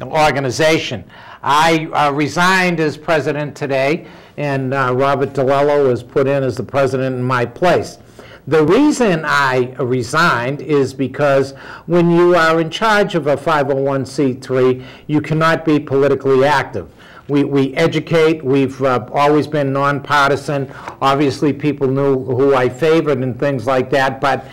organization. I resigned as president today, and Robert DiLello was put in as the president in my place. The reason I resigned is because when you are in charge of a 501c3, you cannot be politically active. We educate. We've always been nonpartisan. Obviously, people knew who I favored and things like that, but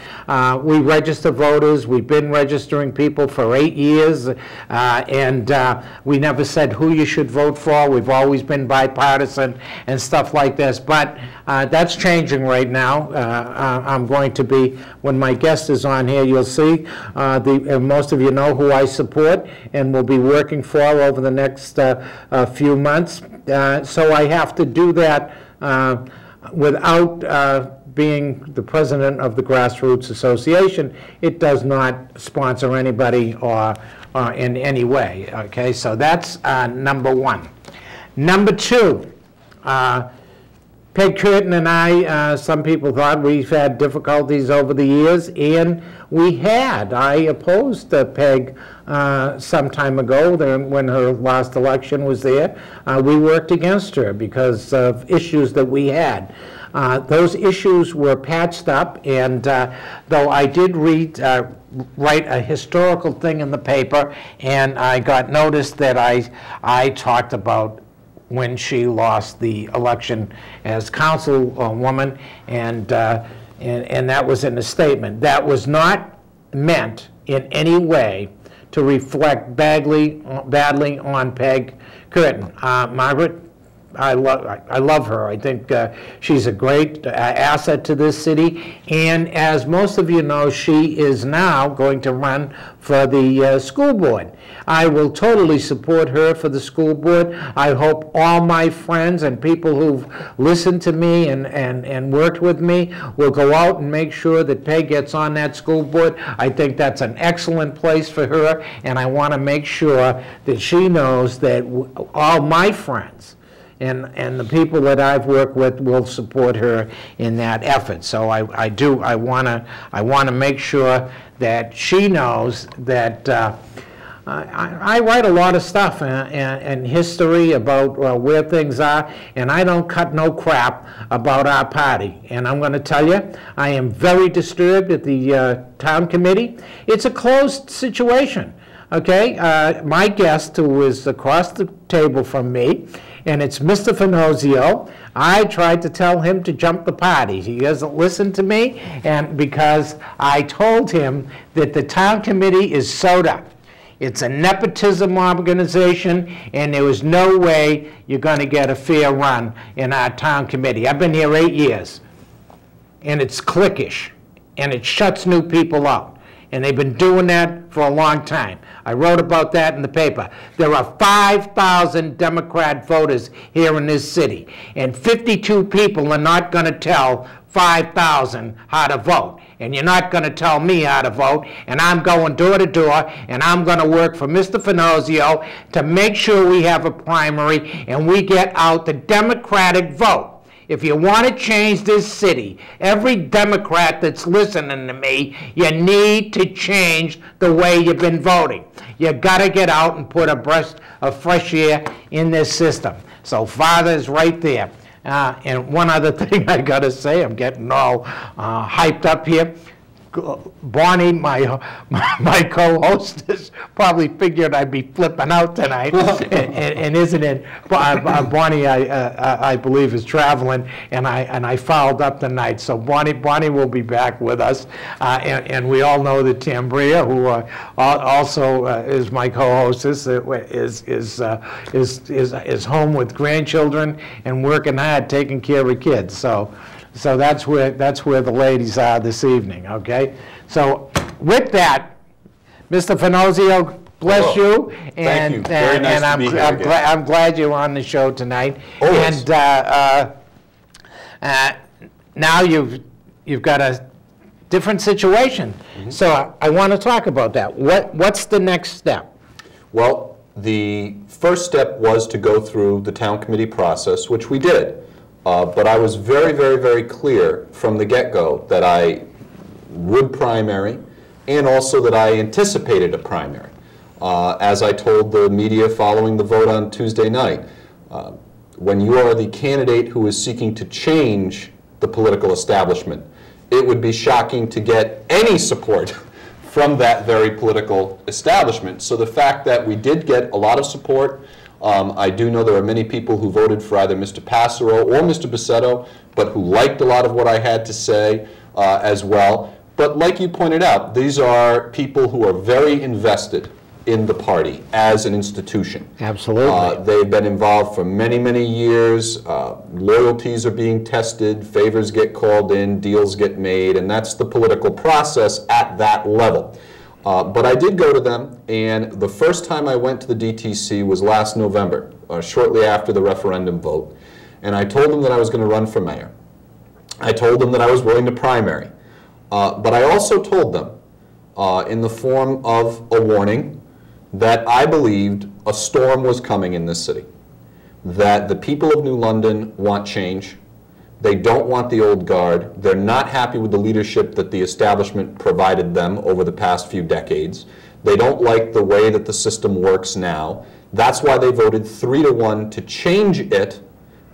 we register voters. We've been registering people for 8 years, and we never said who you should vote for. We've always been bipartisan and stuff like this, but that's changing right now. I'm going to be, when my guest is on here, you'll see, most of you know who I support and will be working for over the next few months. So I have to do that without being the president of the Grassroots Association. It does not sponsor anybody or in any way. Okay, so that's number one. Number two, Peg Curtin and I, some people thought we've had difficulties over the years, and we had. I opposed Peg some time ago when her last election was there. We worked against her because of issues that we had. Those issues were patched up, and though I did write a historical thing in the paper, and I got notice that I talked about when she lost the election as councilwoman, and that was in a statement. That was not meant in any way to reflect badly on Peg Curtin. Margaret, I love her. I think she's a great asset to this city, and as most of you know, she is now going to run for the school board. I will totally support her for the school board. I hope all my friends and people who've listened to me and worked with me will go out and make sure that Peg gets on that school board. I think that's an excellent place for her, and I want to make sure that she knows that all my friends and the people that I've worked with will support her in that effort. So I want to make sure that she knows that I write a lot of stuff in history about where things are, and I don't cut no crap about our party. And I'm going to tell you, I am very disturbed at the town committee. It's a closed situation. Okay, my guest, who is across the table from me, and it's Mr. Finizio. I tried to tell him to jump the party. He doesn't listen to me, and because I told him that the town committee is soda. It's a nepotism organization, and there was no way you're going to get a fair run in our town committee. I've been here 8 years, and it's cliquish, and it shuts new people out. And they've been doing that for a long time. I wrote about that in the paper. There are 5,000 Democrat voters here in this city, and 52 people are not going to tell 5,000 how to vote. And you're not going to tell me how to vote, and I'm going door to door, and I'm going to work for Mr. Finizio to make sure we have a primary and we get out the Democratic vote. If you want to change this city, every Democrat that's listening to me, you need to change the way you've been voting. You got to get out and put a breath of fresh air in this system. So Father's right there. And one other thing I got to say, I'm getting all hyped up here. Bonnie, my co-hostess, probably figured I'd be flipping out tonight, and isn't it? Bonnie, I believe, is traveling, and I fouled up tonight. So Bonnie will be back with us, and we all know that Tambria, who also is my co-hostess, is home with grandchildren and working hard, taking care of kids. So that's where the ladies are this evening, okay? So with that, Mr. Finizio, bless you. Thank you. Very nice to be here again. I'm glad you're on the show tonight. Always. And now you've got a different situation. Mm-hmm. So I want to talk about that. What's the next step? Well, the first step was to go through the town committee process, which we did. But I was very, very, very clear from the get-go that I would primary, and also that I anticipated a primary. As I told the media following the vote on Tuesday night, when you are the candidate who is seeking to change the political establishment, it would be shocking to get any support from that very political establishment. So the fact that we did get a lot of support, I do know there are many people who voted for either Mr. Passero or Mr. Bisetto, but who liked a lot of what I had to say as well. But like you pointed out, these are people who are very invested in the party as an institution. Absolutely. They've been involved for many, many years. Loyalties are being tested, favors get called in, deals get made, and that's the political process at that level. But I did go to them, and the first time I went to the DTC was last November, shortly after the referendum vote, and I told them that I was going to run for mayor. I told them that I was willing to primary. But I also told them, in the form of a warning, that I believed a storm was coming in this city, that the people of New London want change. They don't want the old guard. They're not happy with the leadership that the establishment provided them over the past few decades. They don't like the way that the system works now. That's why they voted 3-1 to change it,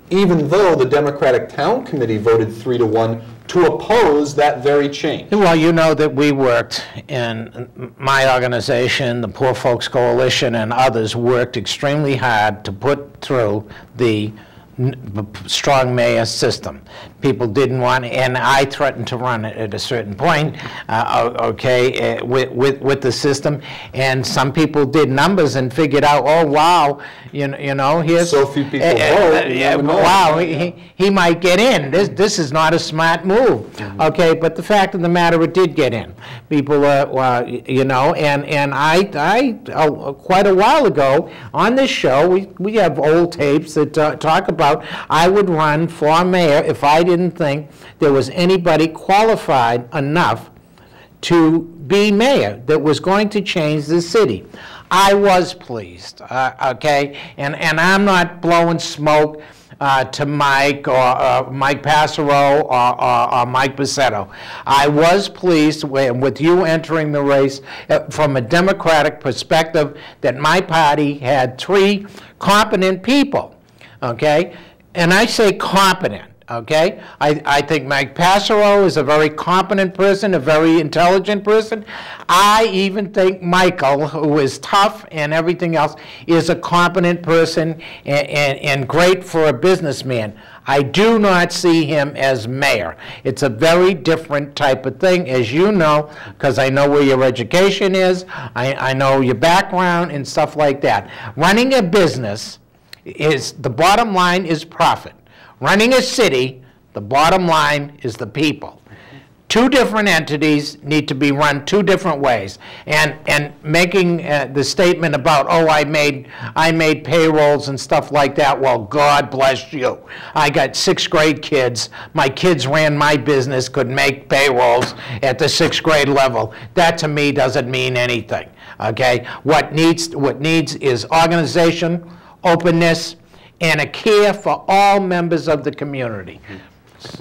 even though the Democratic Town Committee voted 3-1 to oppose that very change. Well, you know that we worked in my organization, the Poor Folks Coalition, and others worked extremely hard to put through the strong mayor system. People didn't want, and I threatened to run it at a certain point, with the system, and some people did numbers and figured out, oh wow, you know, here's so few people vote. Wow, he might get in. This is not a smart move. Mm-hmm. Okay, but the fact of the matter, it did get in. People, you know, and I quite a while ago on this show, we have old tapes that talk about I would run for mayor if I didn't think there was anybody qualified enough to be mayor that was going to change the city. I was pleased, okay? And I'm not blowing smoke to Mike or Mike Passero or Mike Bisetto. I was pleased with you entering the race from a Democratic perspective that my party had 3 competent people. Okay, and I say competent, okay? I think Mike Passero is a very competent person, a very intelligent person. I even think Michael, who is tough and everything else, is a competent person and great for a businessman. I do not see him as mayor. It's a very different type of thing, as you know, because I know where your education is, I know your background and stuff like that. Running a business is, the bottom line is profit. Running a city, the bottom line is the people. 2 different entities need to be run 2 different ways. And making the statement about, oh, I made payrolls and stuff like that, well, God bless you. I got 6th grade kids. My kids ran my business, could make payrolls at the 6th grade level. That to me doesn't mean anything. Okay? What needs is organization, openness, and a care for all members of the community.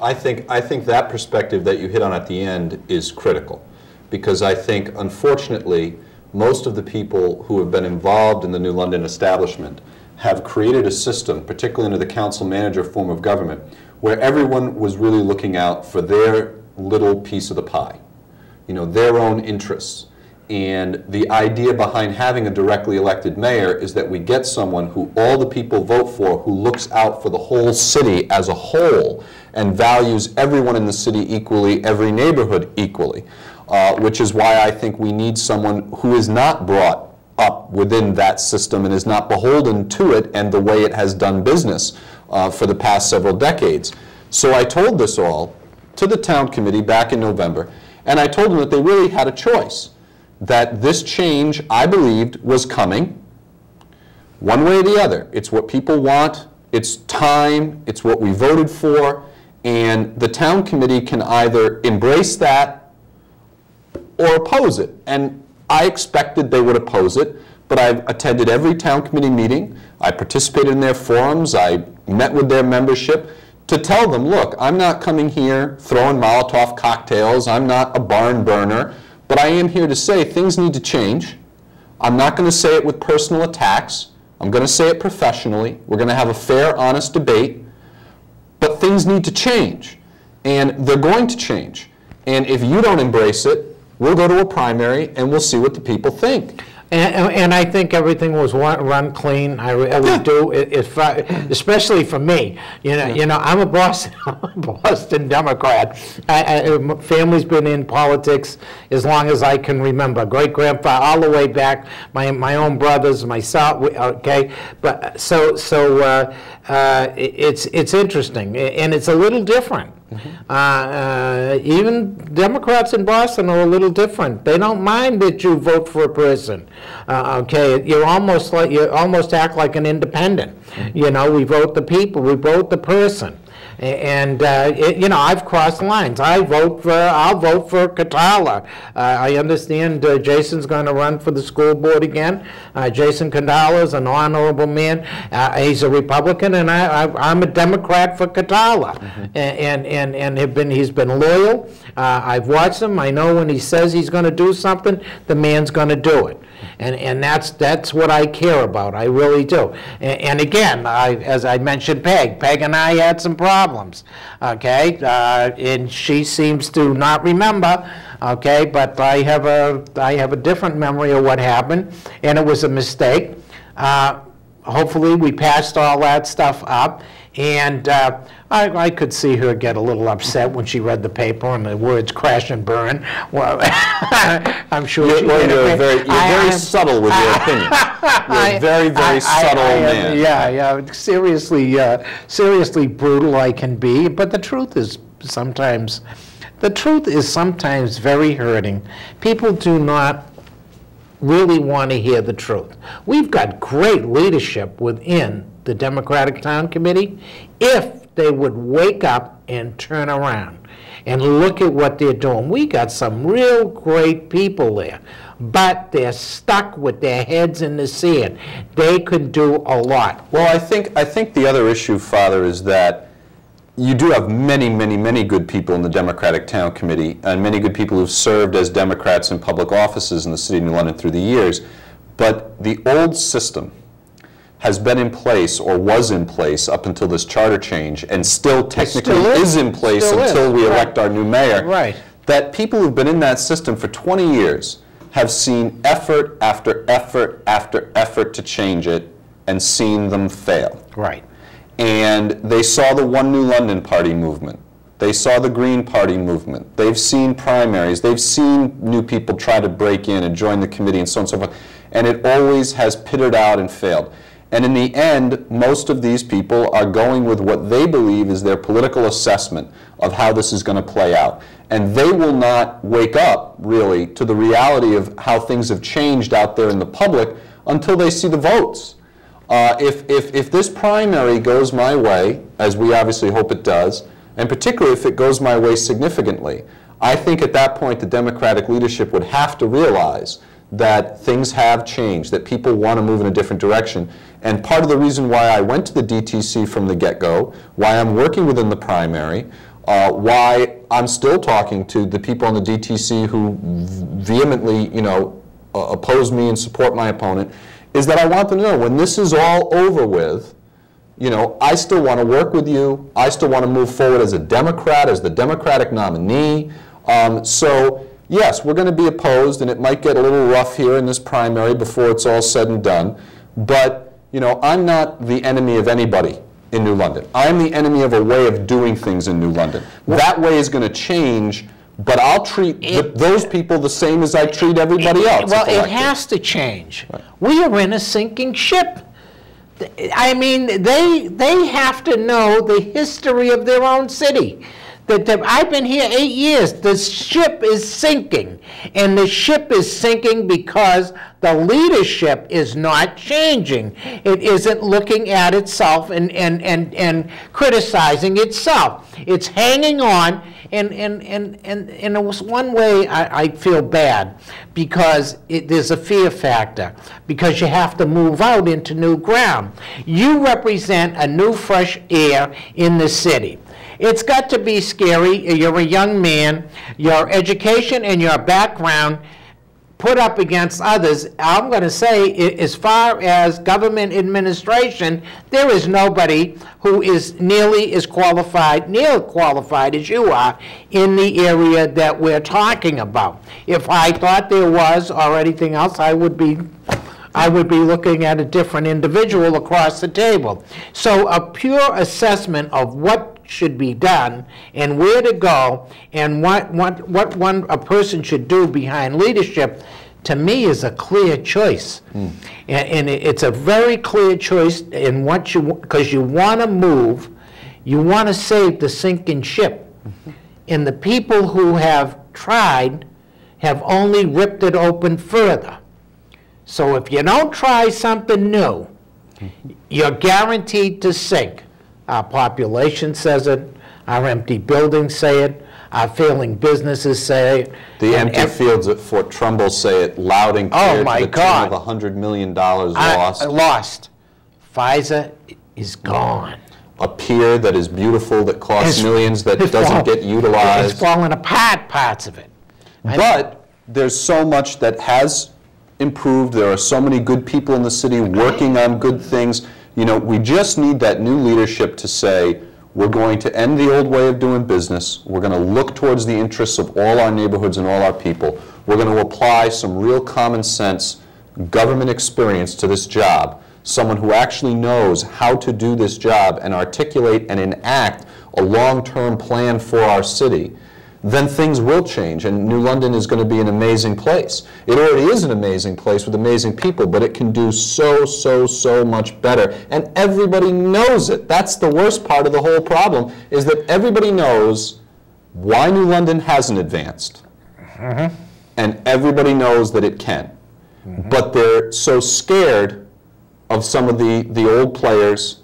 I think that perspective that you hit on at the end is critical, because I think, unfortunately, most of the people who have been involved in the New London establishment have created a system, particularly under the council-manager form of government, where everyone was really looking out for their little piece of the pie, you know, their own interests. And the idea behind having a directly elected mayor is that we get someone who all the people vote for, who looks out for the whole city as a whole and values everyone in the city equally, every neighborhood equally, which is why I think we need someone who is not brought up within that system and is not beholden to it and the way it has done business for the past several decades. So I told this all to the town committee back in November, and I told them that they really had a choice. That this change, I believed, was coming, one way or the other. It's what people want, it's time, it's what we voted for, and the town committee can either embrace that or oppose it. And I expected they would oppose it, but I've attended every town committee meeting, I participated in their forums, I met with their membership to tell them, look, I'm not coming here throwing Molotov cocktails, I'm not a barn burner, but I am here to say things need to change. I'm not going to say it with personal attacks. I'm going to say it professionally. We're going to have a fair, honest debate. But things need to change. And they're going to change. And if you don't embrace it, we'll go to a primary and we'll see what the people think. And I think everything was run clean. I really do, especially for me. You know, I'm a Boston Democrat. Family's been in politics as long as I can remember. Great grandfather, all the way back. My own brothers, myself. Okay, but it's interesting, and it's a little different. Even Democrats in Boston are a little different. They don't mind that you vote for a person. Okay, you almost act like an independent. You know, we vote the people, we vote the person. And you know, I've crossed lines. I'll vote for Catala. I understand Jason's going to run for the school board again. Jason Catala is an honorable man. He's a Republican, and I'm a Democrat for Catala. And he's been loyal. I've watched him. I know when he says he's going to do something, the man's going to do it. And that's what I care about. I really do. And again, as I mentioned, Peg and I had some problems. Okay, and she seems to not remember. Okay, but I have a different memory of what happened, and it was a mistake. Hopefully, we passed all that stuff up. And I could see her get a little upset when she read the paper and the words crash and burn. Well, I'm sure you're very subtle with your opinion. You're a very, very subtle man. Yeah, seriously brutal I can be. But the truth is sometimes very hurting. People do not really want to hear the truth. We've got great leadership within the Democratic Town Committee if they would wake up and turn around and look at what they're doing. We got some real great people there, but they're stuck with their heads in the sand. They could do a lot. Well, I think the other issue, Father, is that you do have many, many, many good people in the Democratic Town Committee and many good people who've served as Democrats in public offices in the City of New London through the years, but the old system has been in place or was in place up until this charter change and still technically is in place until we elect our new mayor. Right. That people who've been in that system for 20 years have seen effort after effort after effort to change it and seen them fail. Right. And they saw the One New London Party movement. They saw the Green Party movement. They've seen primaries. They've seen new people try to break in and join the committee and so on and so forth. And it always has pittered out and failed. And in the end, most of these people are going with what they believe is their political assessment of how this is going to play out. And they will not wake up, really, to the reality of how things have changed out there in the public until they see the votes. If this primary goes my way, as we obviously hope it does, and particularly if it goes my way significantly, I think at that point the Democratic leadership would have to realize that things have changed, that people want to move in a different direction. And part of the reason why I went to the DTC from the get-go, why I'm working within the primary, why I'm still talking to the people on the DTC who vehemently, oppose me and support my opponent, is that I want them to know when this is all over with, I still want to work with you. I still want to move forward as a Democrat, as the Democratic nominee. So yes, we're going to be opposed, and it might get a little rough here in this primary before it's all said and done. But I'm not the enemy of anybody in New London. I'm the enemy of a way of doing things in New London. That way is going to change, but I'll treat those people the same as I treat everybody else. Well, it has to change. Right. We are in a sinking ship. I mean, they have to know the history of their own city. I've been here 8 years. The ship is sinking, and the ship is sinking because the leadership is not changing. It isn't looking at itself and criticizing itself. It's hanging on, and it was one way I feel bad because there's a fear factor because you have to move out into new ground. You represent a new fresh air in the city. It's got to be scary. You're a young man. Your education and your background put up against others, I'm going to say, as far as government administration, there is nobody who is nearly as qualified as you are in the area that we're talking about. If I thought there was or anything else, I would be looking at a different individual across the table. So a pure assessment of what should be done and where to go and what a person should do behind leadership, to me, is a clear choice. And it's a very clear choice in what because you want to move, you want to save the sinking ship. And the people who have tried have only ripped it open further. So if you don't try something new, you're guaranteed to sink. Our population says it, our empty buildings say it, our failing businesses say it. The empty fields at Fort Trumbull say it loud and clear. Oh my to the God. tune of $100 million lost. Lost. Pfizer is gone. A pier that is beautiful, that costs millions, that doesn't get utilized. It's falling apart, parts of it. But there's so much that has improved. There are so many good people in the city working on good things. You know, we just need that new leadership to say, we're going to end the old way of doing business. We're going to look towards the interests of all our neighborhoods and all our people. We're going to apply some real common sense government experience to this job. Someone who actually knows how to do this job and articulate and enact a long-term plan for our city. Then things will change, and New London is going to be an amazing place. It already is an amazing place with amazing people, but it can do so much better, and everybody knows it. That's the worst part of the whole problem, is that everybody knows why New London hasn't advanced, and everybody knows that it can. But they're so scared of some of the old players,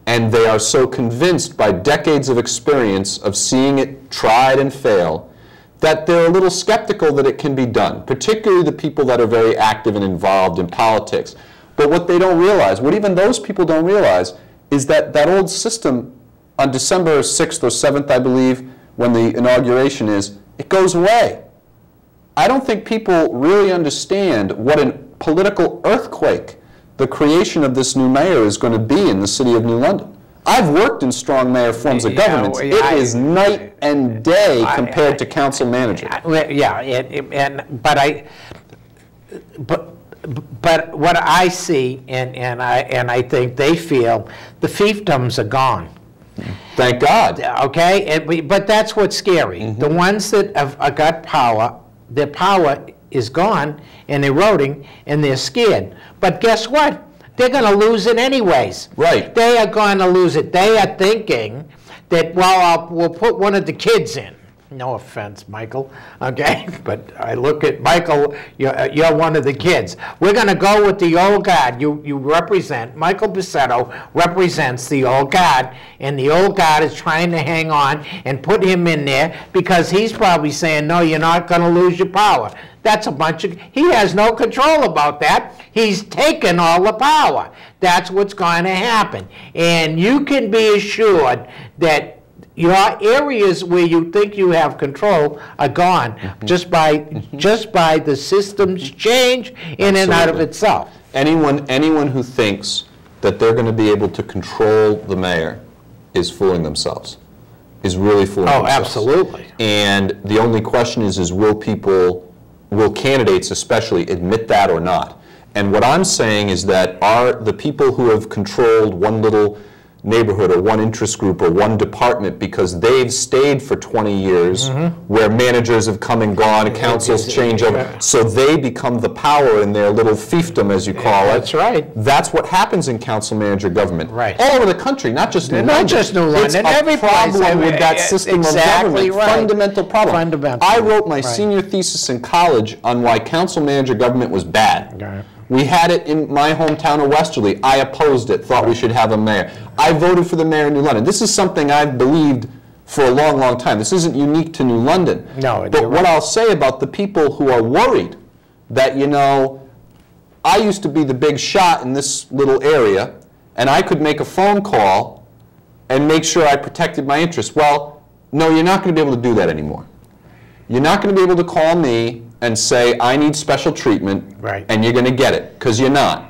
and they are so convinced by decades of experience of seeing it tried and fail, that they're a little skeptical that it can be done, particularly the people that are very active and involved in politics. But what they don't realize, what even those people don't realize, is that that old system on December 6th or 7th, I believe, when the inauguration is, it goes away. I don't think people really understand what a political earthquake the creation of this new mayor is going to be in the city of New London. I've worked in strong mayor forms of government. It is night and day compared to council manager. But what I see, and I think they feel, the fiefdoms are gone. Thank God. Okay, but that's what's scary. The ones that have got power, their power is gone and eroding, and they're scared. But guess what? They're going to lose it anyways. Right. They are going to lose it. They are thinking that, well, we'll put one of the kids in. No offense, Michael, okay? But I look at Michael, you're one of the kids. We're going to go with the old guard. You represent, Michael Bussetto represents the old guard, and the old guard is trying to hang on and put him in there because he's probably saying, no, you're not going to lose your power. That's a bunch of, he has no control about that. He's taken all the power. That's what's going to happen. And you can be assured that your areas where you think you have control are gone just by the system's change in and out of itself. Anyone who thinks that they're going to be able to control the mayor is fooling themselves, is really fooling themselves. Oh, absolutely. And the only question is will candidates especially admit that or not? And what I'm saying is that the people who have controlled one little neighborhood or one interest group or one department because they've stayed for 20 years where managers have come and gone, councils change over, so they become the power in their little fiefdom, as you call it. That's right. That's what happens in council manager government. Right. All over the country, not just New London. Not just New London. It's a problem with that system of government. Right. Fundamental problem. Fundamental. I wrote my senior thesis in college on why council manager government was bad. Right. We had it in my hometown of Westerly. I opposed it, thought we should have a mayor. I voted for the mayor of New London. This is something I've believed for a long time. This isn't unique to New London. No, but what I'll say about the people who are worried that, you know, I used to be the big shot in this little area, and I could make a phone call and make sure I protected my interests. Well, no, you're not going to be able to do that anymore. You're not going to be able to call me and say, I need special treatment, Right. and you're going to get it, because you're not.